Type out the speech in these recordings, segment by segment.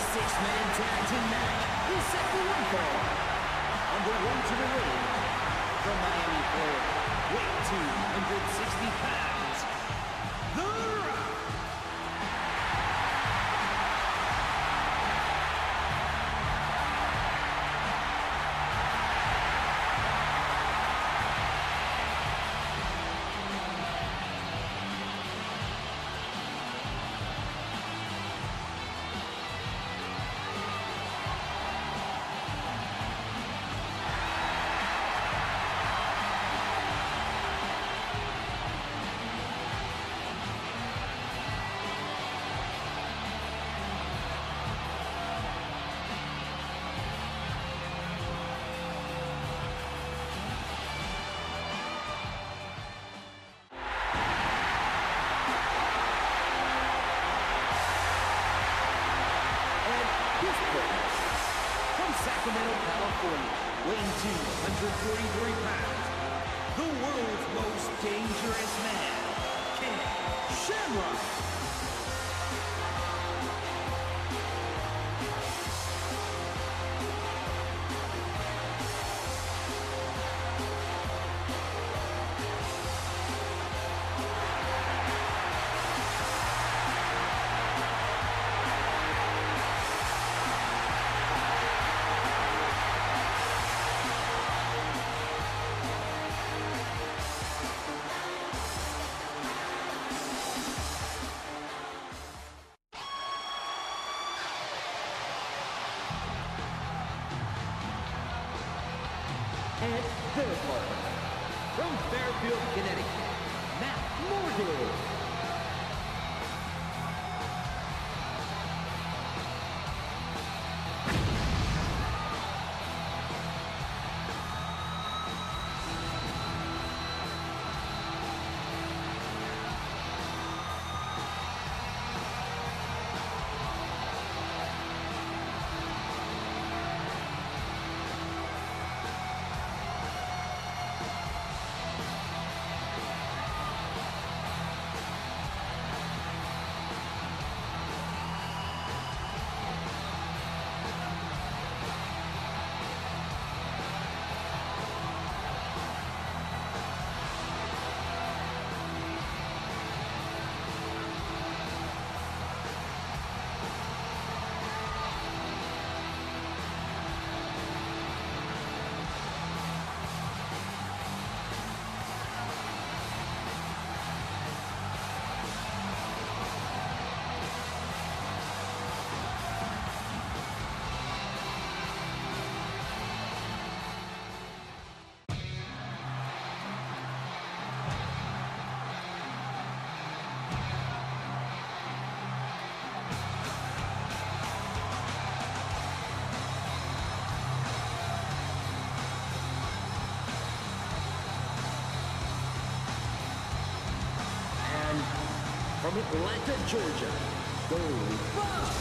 six-man tag team match is set for one fall. On the way to the ring, from Miami, Florida, weight 260 pounds, The Rock. Sacramento, California, weighing 243 pounds, the world's most dangerous man, King Shamrock. And their partner, from Fairfield, Connecticut, Matt Morgan. From Atlanta, Georgia, Goldberg.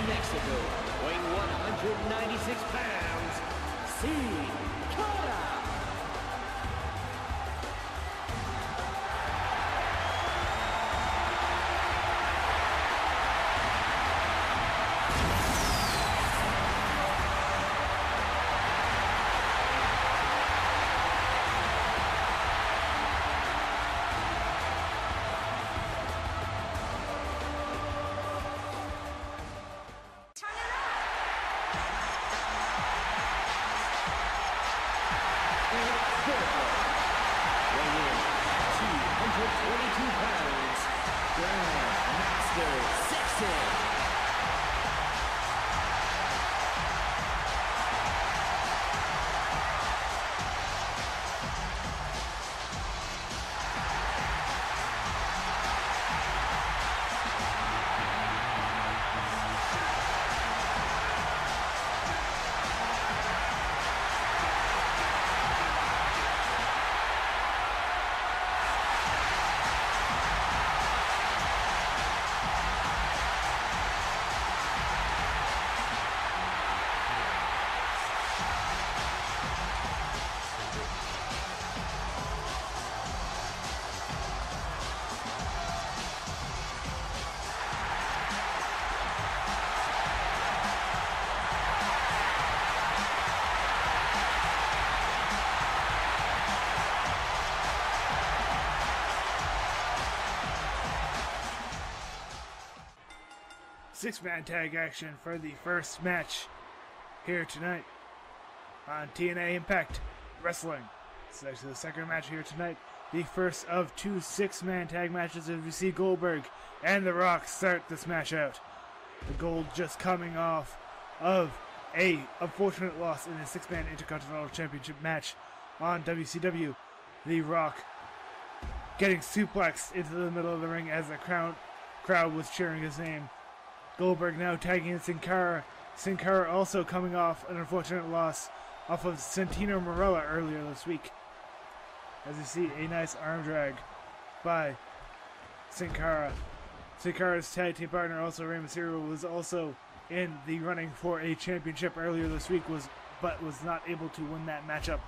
Mexico, weighing 196 pounds, Sin Cara. Master Sexay. Six-man tag action for the first match here tonight on TNA Impact Wrestling. It's actually the second match here tonight. The first of two six-man tag matches as we see Goldberg and The Rock start this match out. The Gold just coming off of a unfortunate loss in a six-man Intercontinental Championship match on WCW. The Rock getting suplexed into the middle of the ring as the crowd was cheering his name. Goldberg now tagging in Sin Cara. Sin Cara also coming off an unfortunate loss off of Santino Marella earlier this week. As you see, a nice arm drag by Sin Cara. Sin Cara's tag team partner, also Rey Mysterio, was also in the running for a championship earlier this week, but was not able to win that matchup.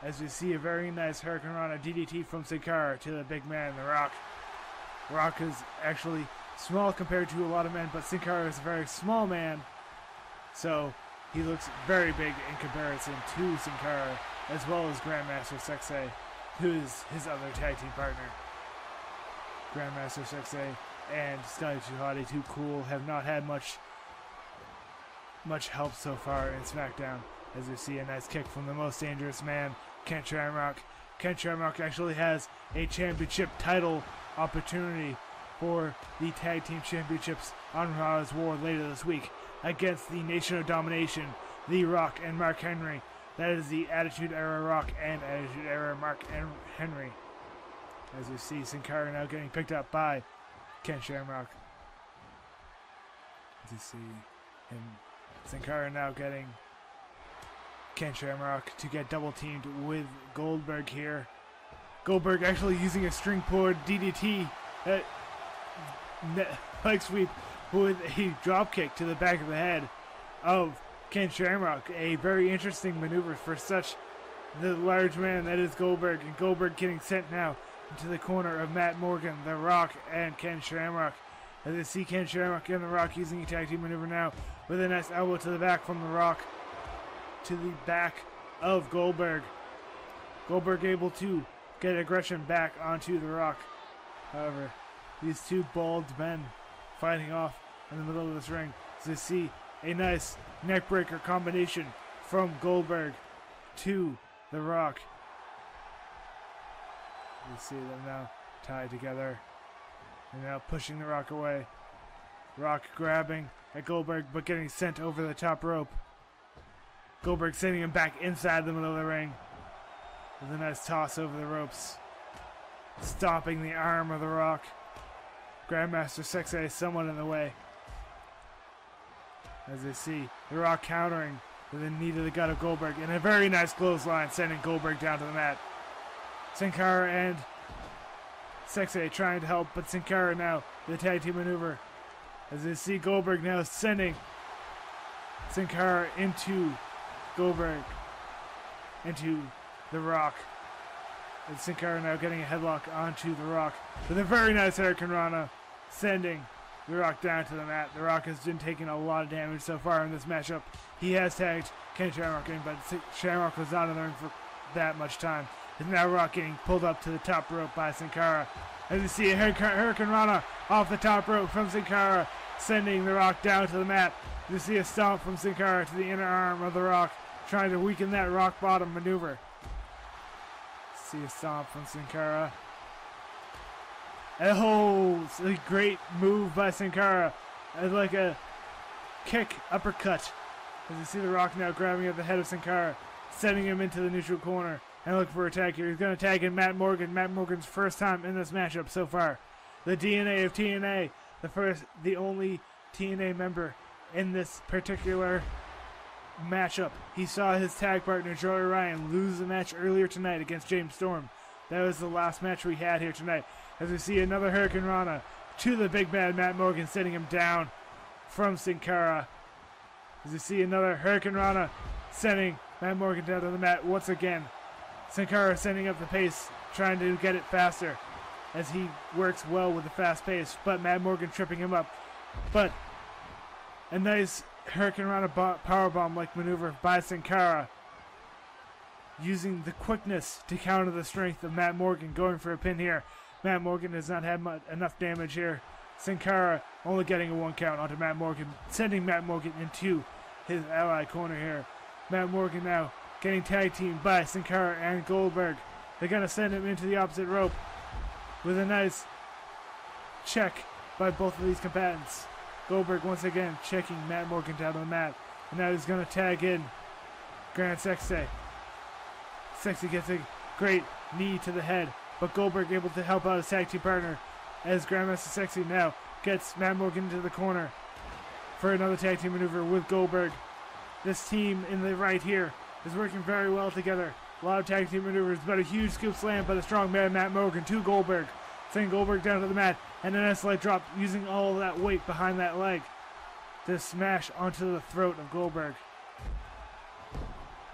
As you see, a very nice Hurricane Rana DDT from Sin Cara to the big man, The Rock. Rock is actually small compared to a lot of men, but Sin Cara is a very small man, so he looks very big in comparison to Sin Cara, as well as Grand Master Sexay, who is his other tag team partner. Grand Master Sexay and Scotty 2 Hotty 2 Cool have not had much help so far in SmackDown. As you see, a nice kick from the most dangerous man, Ken Shamrock. Ken Shamrock actually has a championship title opportunity for the Tag Team Championships on Raw's War later this week against the Nation of Domination, The Rock and Mark Henry. That is the Attitude Era Rock and Attitude Era Mark Henry. As you see, Sin Cara now getting picked up by Ken Shamrock. As you see him, Sin Cara now getting Ken Shamrock to get double teamed with Goldberg here. Goldberg actually using a string pulled DDT leg sweep with a drop kick to the back of the head of Ken Shamrock. A very interesting maneuver for such the large man that is Goldberg, and Goldberg getting sent now into the corner of Matt Morgan, The Rock, and Ken Shamrock. As you see Ken Shamrock and The Rock using a tag team maneuver now with a nice elbow to the back from The Rock to the back of Goldberg. Goldberg able to get aggression back onto The Rock. However, these two bald men fighting off in the middle of this ring. As you see a nice neckbreaker combination from Goldberg to The Rock. You see them now tied together and now pushing The Rock away. Rock grabbing at Goldberg but getting sent over the top rope. Goldberg sending him back inside the middle of the ring with a nice toss over the ropes, stopping the arm of The Rock. Grand Master Sexay is somewhat in the way. As they see The Rock countering with a knee to the gut of Goldberg and a very nice clothesline sending Goldberg down to the mat. Sin Cara and Sexay trying to help, but Sin Cara now the tag team maneuver. As they see Goldberg now sending Sin Cara into Goldberg, into The Rock. And Sin Cara now getting a headlock onto The Rock with a very nice Hurricane Rana, sending The Rock down to the mat. The Rock has been taking a lot of damage so far in this matchup. He has tagged Ken Shamrock in, but Shamrock was not in the ring for that much time. And now Rock getting pulled up to the top rope by Sin Cara. As you see a Hurricane Rana off the top rope from Sin Cara, sending The Rock down to the mat. You see a stomp from Sin Cara to the inner arm of The Rock, trying to weaken that rock bottom maneuver. See a stomp from Sin Cara. Oh, it's a great move by Sin Cara. Like a kick, uppercut. As you see The Rock now grabbing at the head of Sin Cara, sending him into the neutral corner and looking for a tag here. He's going to tag in Matt Morgan. Matt Morgan's first time in this matchup so far. The DNA of TNA, the only TNA member in this particular matchup. He saw his tag partner Joey Ryan lose the match earlier tonight against James Storm. That was the last match we had here tonight. As we see another Hurricane Rana to the big bad Matt Morgan, sending him down from Sin Cara. As we see another Hurricane Rana sending Matt Morgan down to the mat once again. Sin Cara sending up the pace, trying to get it faster as he works well with the fast pace, but Matt Morgan tripping him up. But a nice Hurricane Rana powerbomb-like maneuver by Sin Cara, using the quickness to counter the strength of Matt Morgan, going for a pin here. Matt Morgan has not had enough damage here. Sin Cara only getting a 1 count onto Matt Morgan, sending Matt Morgan into his ally corner here. Matt Morgan now getting tag teamed by Sin Cara and Goldberg. They're going to send him into the opposite rope with a nice check by both of these combatants. Goldberg once again checking Matt Morgan down to the mat. And now he's going to tag in Grand Sexay. Sexay gets a great knee to the head, but Goldberg able to help out his tag team partner as Grand Master Sexay now gets Matt Morgan into the corner for another tag team maneuver with Goldberg. This team in the right here is working very well together. A lot of tag team maneuvers, but a huge scoop slam by the strong man Matt Morgan to Goldberg, sending Goldberg down to the mat, and then a slight drop using all of that weight behind that leg to smash onto the throat of Goldberg.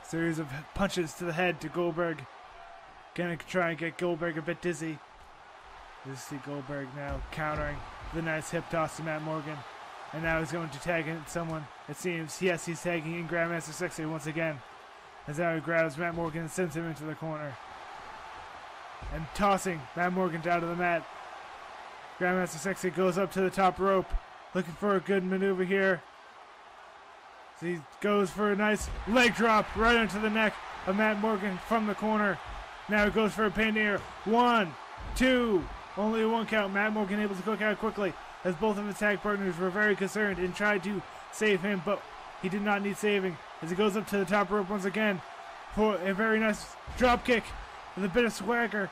Series of punches to the head to Goldberg. Gonna try and get Goldberg a bit dizzy. You see Goldberg now countering the nice hip toss to Matt Morgan. And now he's going to tag in someone, it seems. Yes, he's tagging in Grand Master Sexay once again. As now he grabs Matt Morgan and sends him into the corner. And tossing Matt Morgan down to the mat. Grand Master Sexay goes up to the top rope, looking for a good maneuver here. So he goes for a nice leg drop right into the neck of Matt Morgan from the corner. Now he goes for a pin here. 1, 2, only a 1 count. Matt Morgan able to cook out quickly as both of his tag partners were very concerned and tried to save him, but he did not need saving as he goes up to the top rope once again for a very nice drop kick with a bit of swagger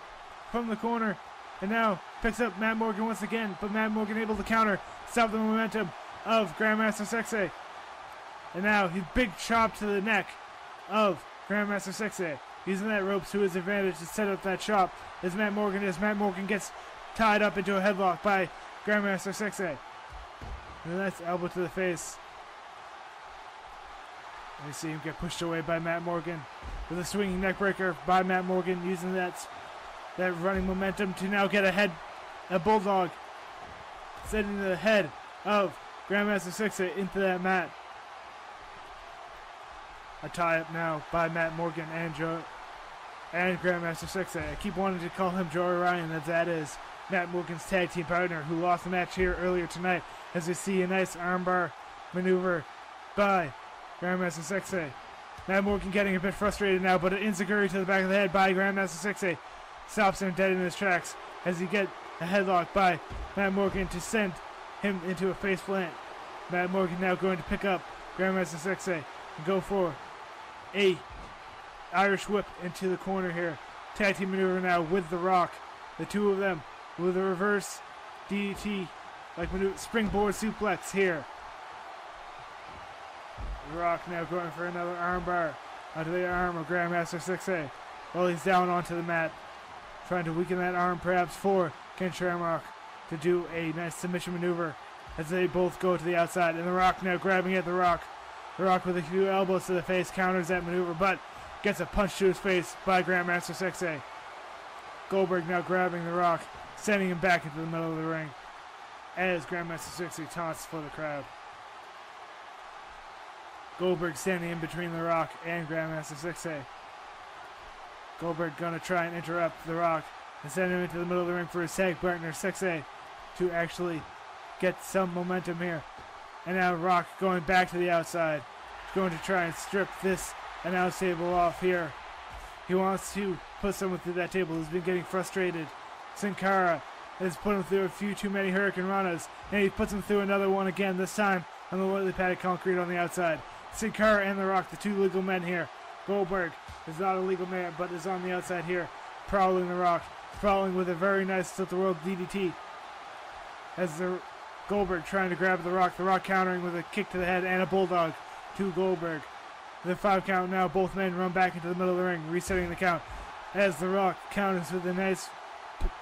from the corner. And now picks up Matt Morgan once again, but Matt Morgan able to counter, stop the momentum of Grand Master Sexay. And now he's big chop to the neck of Grand Master Sexay, using that rope to his advantage to set up that chop as Matt Morgan gets tied up into a headlock by Grand Master Sexay. And a nice elbow to the face. And you see him get pushed away by Matt Morgan with a swinging neck breaker by Matt Morgan, using that running momentum to now get a bulldog, sending the head of Grand Master Sexay into that mat. A tie-up now by Matt Morgan and Grand Master Sexay. I keep wanting to call him Joey Ryan, as that is Matt Morgan's tag team partner, who lost the match here earlier tonight, as we see a nice armbar maneuver by Grand Master Sexay. Matt Morgan getting a bit frustrated now, but an enziguri to the back of the head by Grand Master Sexay stops him dead in his tracks as he gets a headlock by Matt Morgan to send him into a face plant. Matt Morgan now going to pick up Grand Master Sexay and go for a Irish whip into the corner here. Tag team maneuver now with The Rock. The two of them with a reverse DDT like maneuver, springboard suplex here. The Rock now going for another armbar onto the arm of Grand Master Sexay while he's down onto the mat, trying to weaken that arm perhaps for Ken Shamrock to do a nice submission maneuver as they both go to the outside. And The Rock now grabbing at The Rock. The Rock with a few elbows to the face counters that maneuver, but gets a punch to his face by Grand Master Sexay. Goldberg now grabbing The Rock, sending him back into the middle of the ring as Grand Master Sexay taunts for the crowd. Goldberg standing in between The Rock and Grand Master Sexay. Goldberg gonna try and interrupt The Rock and send him into the middle of the ring for his tag partner Sexay to actually get some momentum here. And now Rock going back to the outside, going to try and strip this announce table off here. He wants to put someone through that table who's been getting frustrated. Sin Cara has put him through a few too many Hurricane Ranas, and he puts him through another one again, this time on the lightly padded concrete on the outside. Sin Cara and The Rock, the two legal men here. Goldberg is not a legal man, but is on the outside here, prowling The Rock, following with a very nice tilt-the-world DDT. As Goldberg trying to grab The Rock countering with a kick to the head and a bulldog to Goldberg. The 5 count now, both men run back into the middle of the ring, resetting the count. As The Rock counters with a nice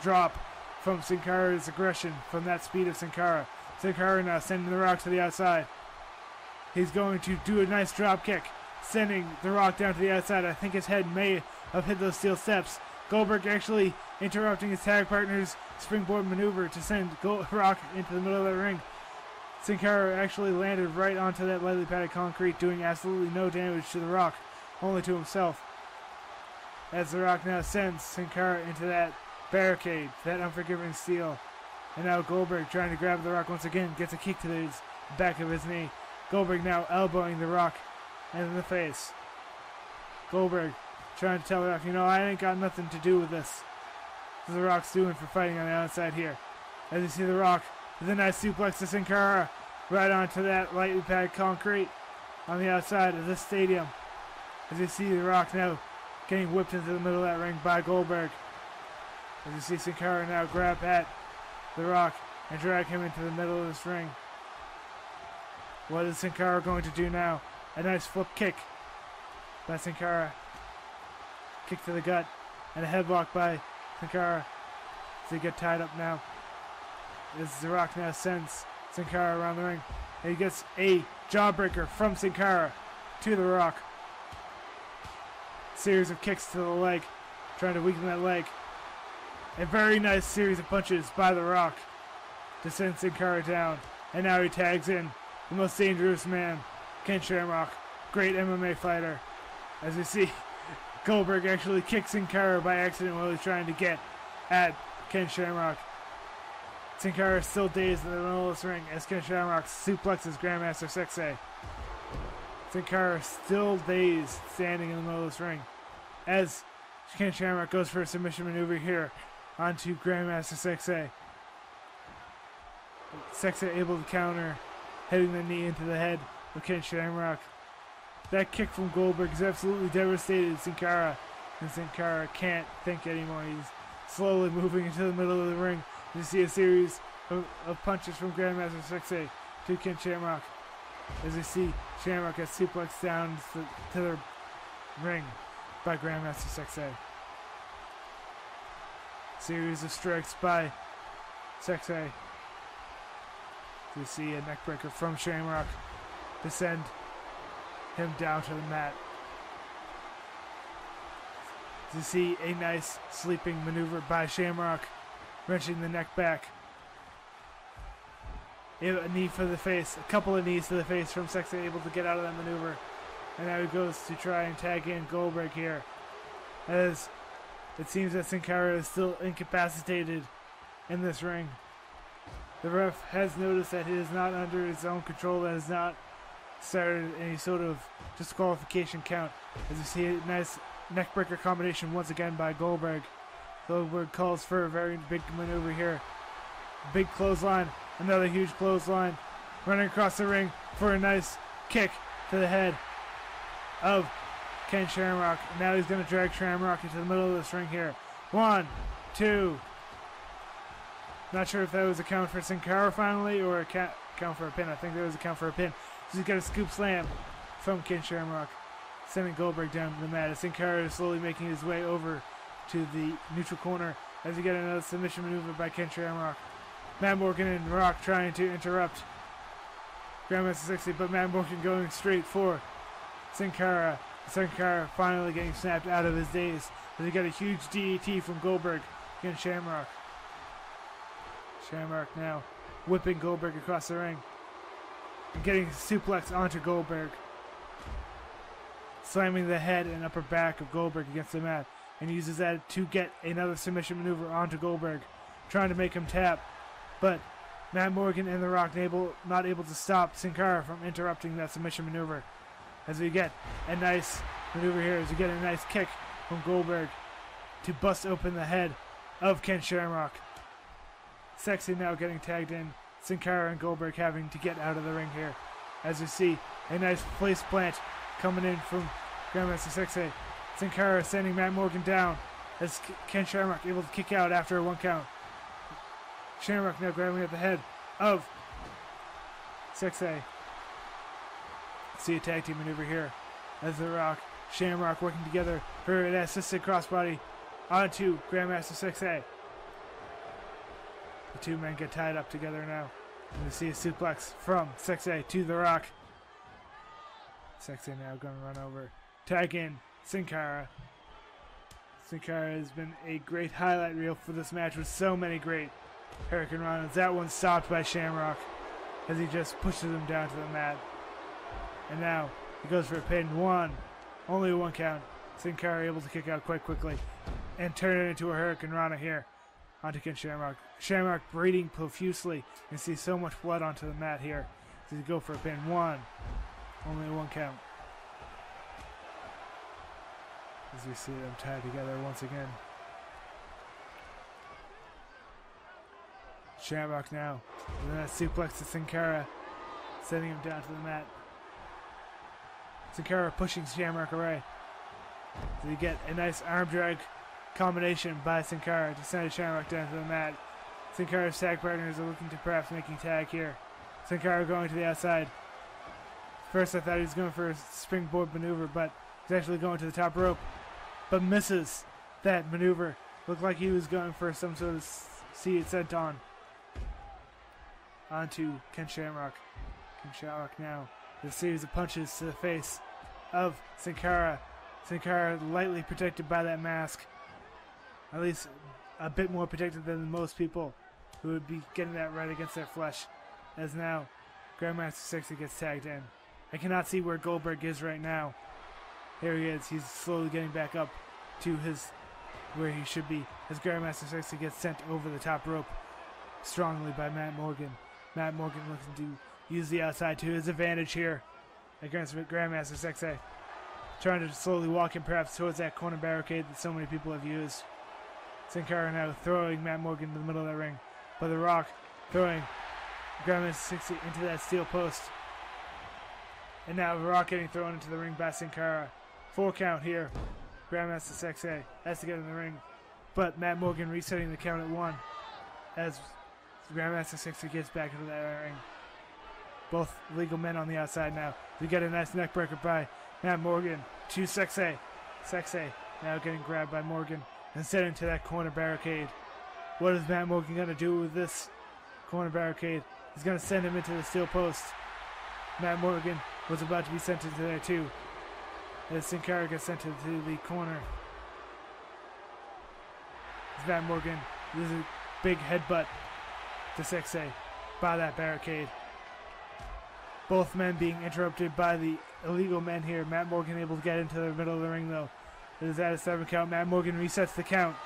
drop from Sin Cara's aggression, from that speed of Sin Cara. Sin Cara now sending The Rock to the outside. He's going to do a nice drop kick, sending The Rock down to the outside. I think his head may have hit those steel steps. Goldberg actually interrupting his tag partner's springboard maneuver to send Rock into the middle of the ring. Sin Cara actually landed right onto that lightly padded concrete, doing absolutely no damage to The Rock, only to himself. As The Rock now sends Sin Cara into that barricade, that unforgiving steel. And now Goldberg trying to grab The Rock once again, gets a kick to the back of his knee. Goldberg now elbowing The Rock in the face. Goldberg trying to tell The Rock, I ain't got nothing to do with this. What The Rock's doing for fighting on the outside here. As you see The Rock with a nice suplex to Sin Cara right onto that lightly padded concrete on the outside of this stadium. As you see The Rock now getting whipped into the middle of that ring by Goldberg. As you see Sin Cara now grab at The Rock and drag him into the middle of this ring. What is Sin Cara going to do now? A nice flip kick by Sin Cara. Kick to the gut and a headlock by Sin Cara. They get tied up now. As The Rock now sends Sin Cara around the ring. And he gets a jawbreaker from Sin Cara to The Rock. Series of kicks to the leg, trying to weaken that leg. A very nice series of punches by The Rock to send Sin Cara down. And now he tags in the most dangerous man, Ken Shamrock, great MMA fighter. As you see, Goldberg actually kicks Sin Cara by accident while he's trying to get at Ken Shamrock. Sin Cara is still dazed in the middle of this ring as Ken Shamrock suplexes Grand Master Sexay. Sin Cara still dazed, standing in the middle of this ring. As Ken Shamrock goes for a submission maneuver here onto Grand Master Sexay. Sexay able to counter, hitting the knee into the head of Ken Shamrock. That kick from Goldberg has absolutely devastated Sin Cara, and Sin Cara can't think anymore. He's slowly moving into the middle of the ring. You see a series of punches from Grand Master Sexay to Ken Shamrock. As you see, Shamrock gets suplexed down to the ring by Grand Master Sexay. Series of strikes by Sexay. You see a neckbreaker from Shamrock to send him down to the mat. You see a nice sleeping maneuver by Shamrock, wrenching the neck back. A knee for the face, a couple of knees to the face from Sexay, able to get out of that maneuver. And now he goes to try and tag in Goldberg here, as it seems that Sin Cara is still incapacitated in this ring. The ref has noticed that he is not under his own control and has not started any sort of disqualification count. As you see a nice neckbreaker combination once again by Goldberg. Goldberg calls for a very big maneuver here. Big clothesline, another huge clothesline. Running across the ring for a nice kick to the head of Ken Shamrock. Now he's going to drag Shamrock into the middle of this ring here. 1, 2. Not sure if that was a count for Sin Cara finally or a count for a pin. I think there was a count for a pin. So he's got a scoop slam from Ken Shamrock, sending Goldberg down to the mat. As Sin Cara is slowly making his way over to the neutral corner as we get another submission maneuver by Ken Shamrock. Matt Morgan and Rock trying to interrupt Grand Master Sexay, but Matt Morgan going straight for Sin Cara. Sin Cara finally getting snapped out of his daze as we get a huge DDT from Goldberg against Shamrock. Shamrock now whipping Goldberg across the ring and getting suplex onto Goldberg, slamming the head and upper back of Goldberg against the mat, and uses that to get another submission maneuver onto Goldberg, trying to make him tap. But Matt Morgan and The Rock not able to stop Sin Cara from interrupting that submission maneuver. As we get a nice maneuver here, as we get a nice kick from Goldberg to bust open the head of Ken Shamrock. Sexay now getting tagged in. Sin Cara and Goldberg having to get out of the ring here. As you see, a nice face plant coming in from Grand Master Sexay. Sin Cara sending Matt Morgan down as Ken Shamrock able to kick out after a 1 count. Shamrock now grabbing at the head of Sexay. See a tag team maneuver here as The Rock, Shamrock working together for an assisted crossbody onto Grand Master Sexay. The two men get tied up together now. And we see a suplex from Sexay to The Rock. Sexay now going to run over. Tag in Sin Cara. Sin Cara has been a great highlight reel for this match with so many great Hurricane Ranas. That one stopped by Shamrock as he just pushes him down to the mat. And now he goes for a pin. 1. Only a 1 count. Sin Cara able to kick out quite quickly and turn it into a Hurricane Rana here onto Ken Shamrock. Shamrock bleeding profusely. You can see so much blood onto the mat here. So he go for a pin. 1. Only a 1 count. As we see them tied together once again. Shamrock now with that suplex to Sin Cara, sending him down to the mat. Sin Cara pushing Shamrock away. So you get a nice arm drag combination by Sin Cara to send Shamrock down to the mat. Sin Cara's tag partners are looking to perhaps making tag here. Sin Cara going to the outside. First I thought he was going for a springboard maneuver, but he's actually going to the top rope. But misses that maneuver. Looked like he was going for some sort of seated senton. Onto Ken Shamrock. Ken Shamrock now with a series of punches to the face of Sin Cara. Sin Cara lightly protected by that mask. At least a bit more protected than most people who would be getting that right against their flesh. As now Grand Master Sexay gets tagged in. I cannot see where Goldberg is right now. Here he is. He's slowly getting back up to where he should be as Grand Master Sexay gets sent over the top rope strongly by Matt Morgan. Matt Morgan looking to use the outside to his advantage here against Grand Master Sexay. Trying to slowly walk him perhaps towards that corner barricade that so many people have used. Sin Cara now throwing Matt Morgan in the middle of the ring. But The Rock throwing Grand Master Sexay into that steel post. And now The Rock getting thrown into the ring by Sin Cara. 4 count here. Grand Master Sexay has to get in the ring. But Matt Morgan resetting the count at 1 as Grand Master Sexay gets back into that ring. Both legal men on the outside now. We get a nice neck breaker by Matt Morgan to Sexay. Sexay now getting grabbed by Morgan and sent into that corner barricade. What is Matt Morgan going to do with this corner barricade? He's going to send him into the steel post. Matt Morgan was about to be sent into there too. As Sin Cara gets sent into the corner. As Matt Morgan uses a big headbutt to Sexay by that barricade. Both men being interrupted by the illegal men here. Matt Morgan able to get into the middle of the ring though. It is at a 7 count. Matt Morgan resets the count.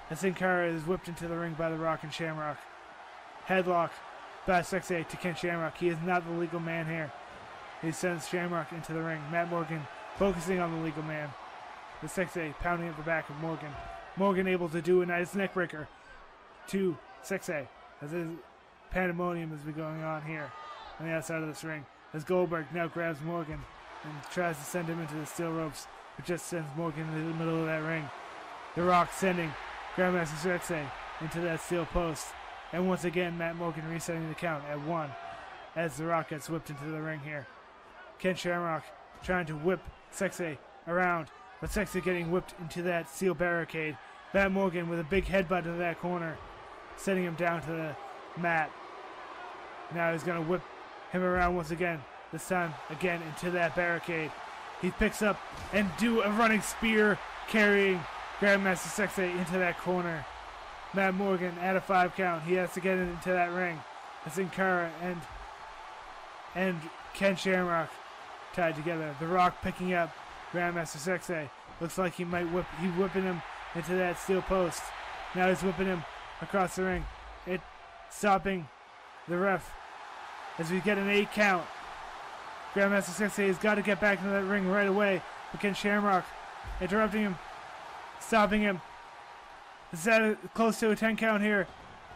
And Sin Cara is whipped into the ring by The Rock and Shamrock. Headlock by Sexay to Ken Shamrock. He is not the legal man here. He sends Shamrock into the ring. Matt Morgan focusing on the legal man. The Sexay pounding at the back of Morgan. Morgan able to do a nice neckbreaker to Sexay. As his pandemonium has been going on here on the outside of this ring. As Goldberg now grabs Morgan and tries to send him into the steel ropes, but just sends Morgan into the middle of that ring. The Rock sending Grandmaster Sexay into that steel post. And once again, Matt Morgan resetting the count at 1 as The Rock gets whipped into the ring here. Ken Shamrock trying to whip Sexay around, but Sexay getting whipped into that steel barricade. Matt Morgan with a big headbutt to that corner, sending him down to the mat. Now he's going to whip him around once again, this time again into that barricade. He picks up and do a running spear carrying Grandmaster Sexay into that corner. Matt Morgan at a 5 count. He has to get into that ring. Sin Cara and Ken Shamrock tied together. The Rock picking up Grandmaster Sexay. Looks like he's whipping him into that steel post. Now he's whipping him across the ring. It stopping the ref as we get an 8 count. Grandmaster Sexay has got to get back into that ring right away. But Ken Shamrock interrupting him, stopping him. It's at close to a 10 count here.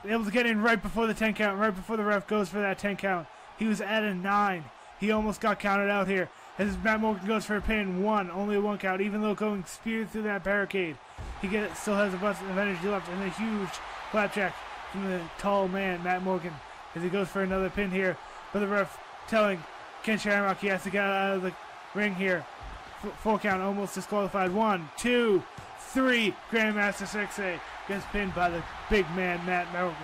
able to get in right before the 10 count, right before the ref goes for that 10 count. He was at a 9. He almost got counted out here. As Matt Morgan goes for a pin, only a 1 count, even though going speared through that barricade. He still has a bunch of energy left, and a huge flapjack from the tall man, Matt Morgan, as he goes for another pin here. But the ref telling Ken Shamrock he has to get out of the ring here. 4 count, almost disqualified. 1, 2, 3. Grand Master Sexay gets pinned by the big man, Matt Morgan.